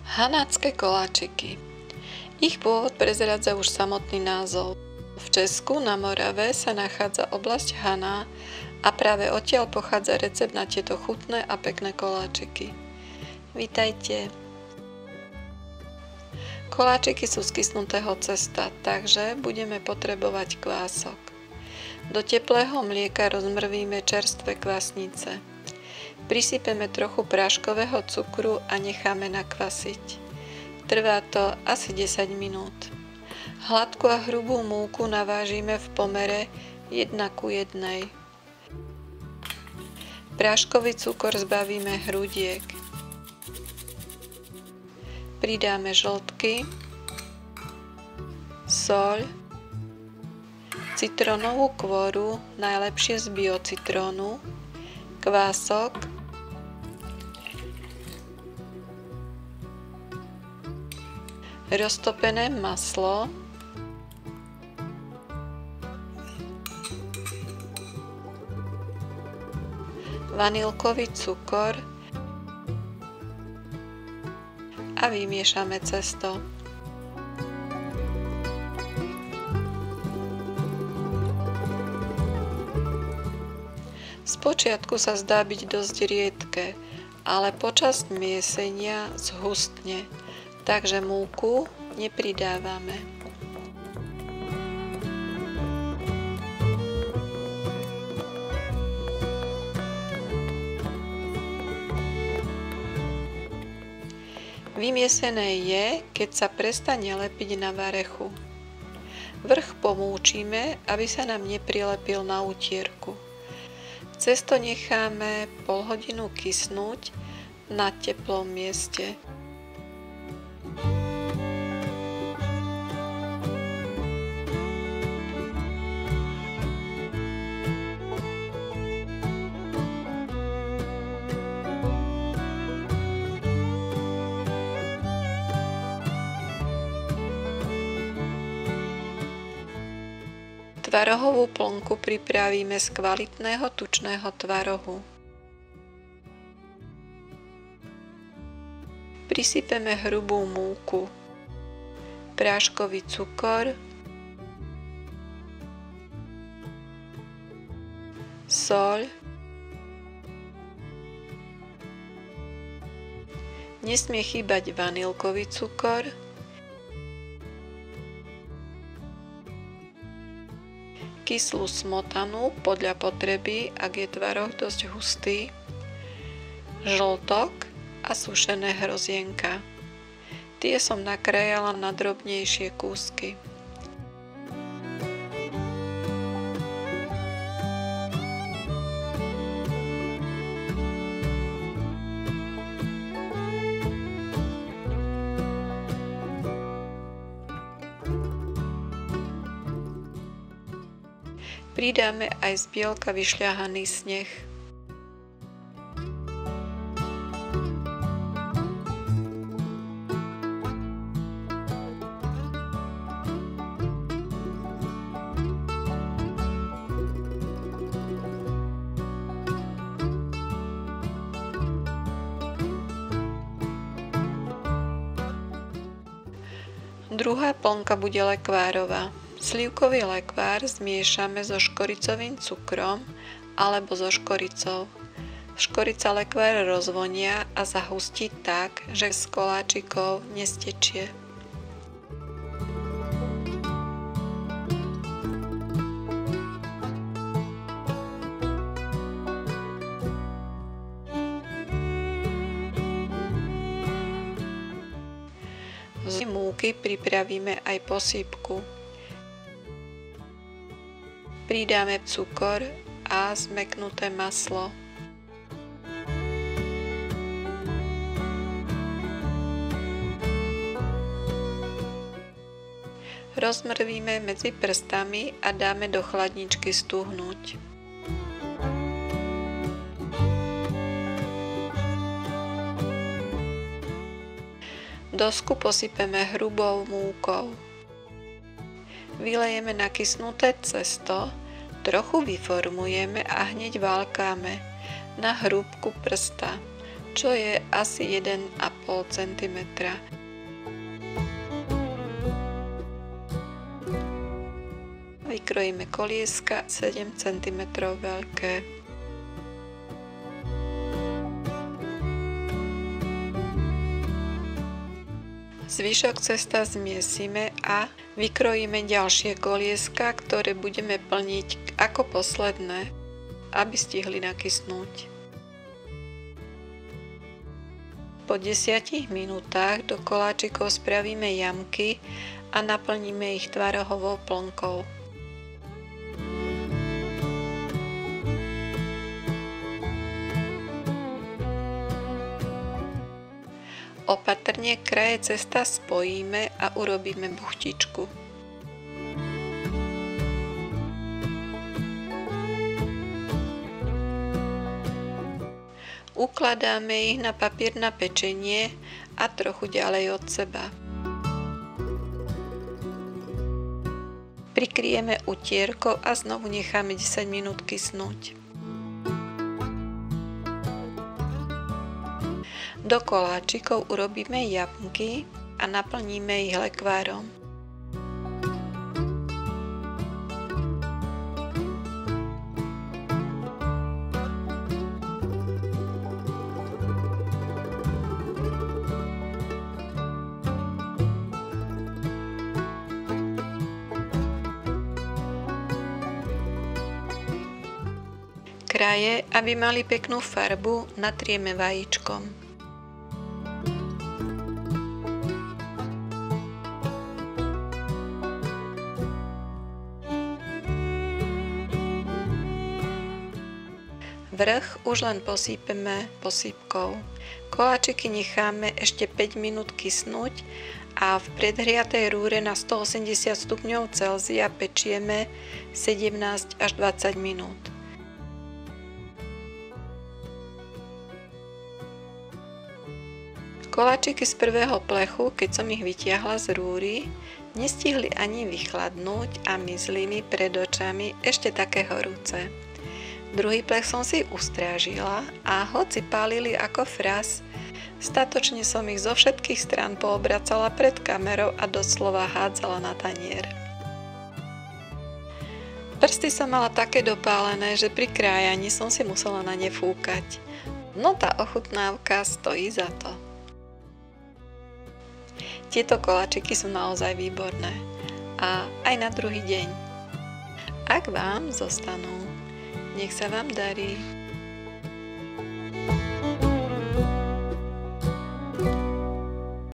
Hanácké koláčiky. Ich pôvod prezradza už samotný názov. V Česku na Morave sa nachádza oblasť Haná a práve odtiaľ pochádza recept na tieto chutné a pekné koláčiky. Vítajte! Koláčiky sú z kysnutého cesta, takže budeme potrebovať kvások. Do teplého mlieka rozmrvíme čerstvé kvasnice. Prisypeme trochu práškového cukru a necháme nakvasiť. Trvá to asi 10 minút. Hladkú a hrubú múku navážime v pomere 1:1. Práškový cukor zbavíme hrudiek. Pridáme žltky, soľ, citrónovú kôru, najlepšie z biocitrónu, kvások, roztopené maslo, vanilkový cukor a vymiešame cesto. Spočiatku sa zdá byť dosť riedke, ale počas miesenia zhustne, takže múku nepridávame. Vymiesené je, keď sa prestane lepiť na varechu. Vrch pomúčime, aby sa nám neprilepil na utierku. Cesto necháme pol hodinu kysnúť na teplom mieste. Tvarohovú plnku pripravíme z kvalitného tučného tvarohu. Prisypeme hrubú múku, práškový cukor, soľ, nesmie chýbať vanilkový cukor, kyslú smotanu podľa potreby, ak je tvaroh dosť hustý, žltok a sušené hrozienka. Tie som nakrájala na drobnejšie kúsky. Pridáme aj z bielka vyšľahaný sneh. Druhá plnka bude lekvárová. Slivkový lekvár zmiešame so škoricovým cukrom alebo so škoricou. Škorica lekvár rozvonia a zahustí tak, že z koláčikov nestečie. Z múky pripravíme aj posypku. Pridáme cukor a zmäknuté maslo. Rozmrvíme medzi prstami a dáme do chladničky stuhnúť. Dosku posypeme hrubou múkou. Vylejeme nakysnuté cesto, trochu vyformujeme a hneď valkáme na hrúbku prsta. čo je asi 1,5 cm. Vykrojíme kolieska 7 cm veľké. Zvyšok cesta zmiesime a vykrojíme ďalšie kolieska, ktoré budeme plniť ako posledné, aby stihli nakysnúť. Po 10 minútach do koláčikov spravíme jamky a naplníme ich tvarohovou plnkou. Opatrne kraje cesta spojíme a urobíme buchtičku. Ukladáme ich na papier na pečenie a trochu ďalej od seba. Prikryjeme utierkou a znovu necháme 10 minút kysnúť. Do koláčikov urobíme jamky a naplníme ich lekvárom. Kraje, aby mali peknú farbu, natrieme vajíčkom. Vrch už len posýpeme posypkou. Koláčiky necháme ešte 5 minút kysnúť a v predhriatej rúre na 180 stupňov Celzia pečieme 17 až 20 minút. Koláčiky z prvého plechu, keď som ich vytiahla z rúry, nestihli ani vychladnúť a mizli mi pred očami ešte také horúce. Druhý plech som si ustrážila a hoci pálili ako fras, statočne som ich zo všetkých strán poobracala pred kamerou a doslova hádzala na tanier. Prsty som mala také dopálené, že pri krájaní som si musela na ne fúkať. No tá ochutnávka stojí za to. Tieto koláčiky sú naozaj výborné. A aj na druhý deň. Ak vám zostanú, nech sa vám darí.